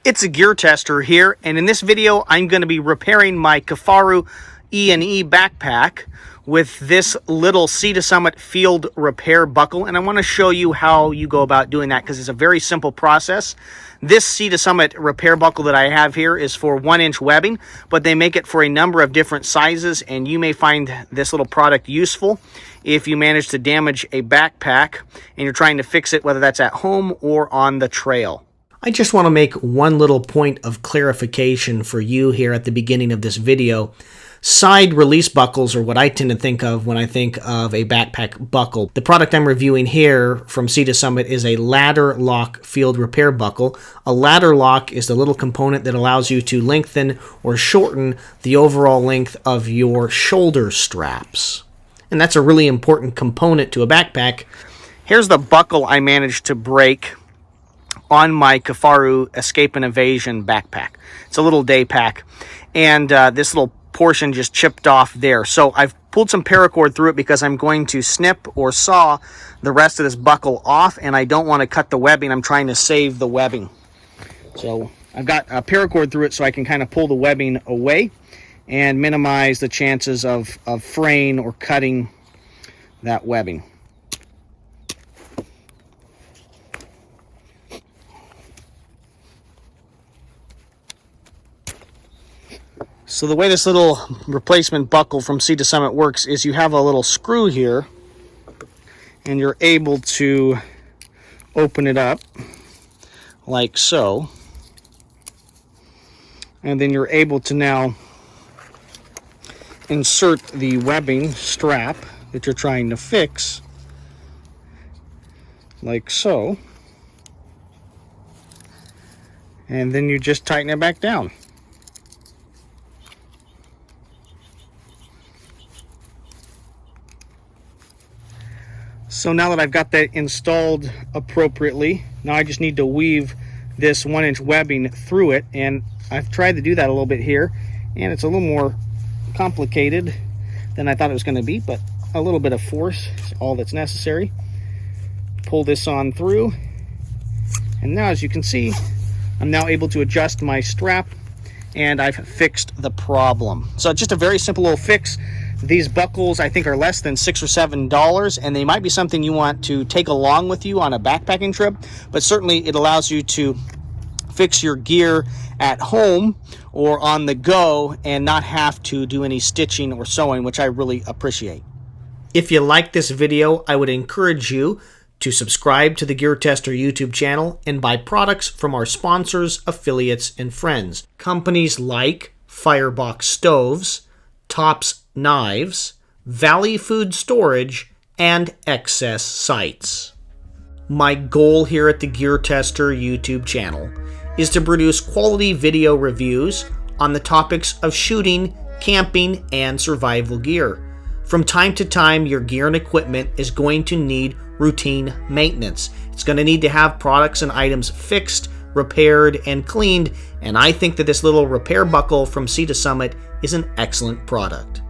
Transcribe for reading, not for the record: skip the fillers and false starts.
It's a gear tester here, and in this video I'm going to be repairing my Kifaru E&E backpack with this little Sea to Summit field repair buckle, and I want to show you how you go about doing that because it's a very simple process. This Sea to Summit repair buckle that I have here is for 1-inch webbing, but they make it for a number of different sizes, and you may find this little product useful if you manage to damage a backpack and you're trying to fix it, whether that's at home or on the trail. I just want to make one little point of clarification for you here at the beginning of this video. Side release buckles are what I tend to think of when I think of a backpack buckle. The product I'm reviewing here from Sea to Summit is a ladder lock field repair buckle. A ladder lock is the little component that allows you to lengthen or shorten the overall length of your shoulder straps. And that's a really important component to a backpack. Here's the buckle I managed to break on my Kifaru Escape and Evasion backpack. It's a little day pack, and this little portion just chipped off there. So I've pulled some paracord through it because I'm going to snip or saw the rest of this buckle off, and I don't want to cut the webbing. I'm trying to save the webbing. So I've got a paracord through it so I can kind of pull the webbing away and minimize the chances of fraying or cutting that webbing. So the way this little replacement buckle from Sea to Summit works is you have a little screw here, and you're able to open it up like so, and then you're able to now insert the webbing strap that you're trying to fix like so, and then you just tighten it back down. So now that I've got that installed appropriately, now I just need to weave this 1-inch webbing through it, and I've tried to do that a little bit here, and it's a little more complicated than I thought it was going to be, but a little bit of force is all that's necessary. Pull this on through, and now as you can see, I'm now able to adjust my strap, and I've fixed the problem. So just a very simple little fix. These buckles, I think, are less than $6 or $7, and they might be something you want to take along with you on a backpacking trip, but certainly it allows you to fix your gear at home or on the go and not have to do any stitching or sewing, which I really appreciate. If you like this video, I would encourage you to subscribe to the TheGearTester YouTube channel and buy products from our sponsors, affiliates, and friends. Companies like Firebox Stoves, Tops Knives, Valley Food Storage, and Excess Sites. My goal here at the TheGearTester YouTube channel is to produce quality video reviews on the topics of shooting, camping, and survival gear. From time to time, your gear and equipment is going to need routine maintenance. It's going to need to have products and items fixed, repaired, and cleaned, and I think that this little repair buckle from Sea to Summit is an excellent product.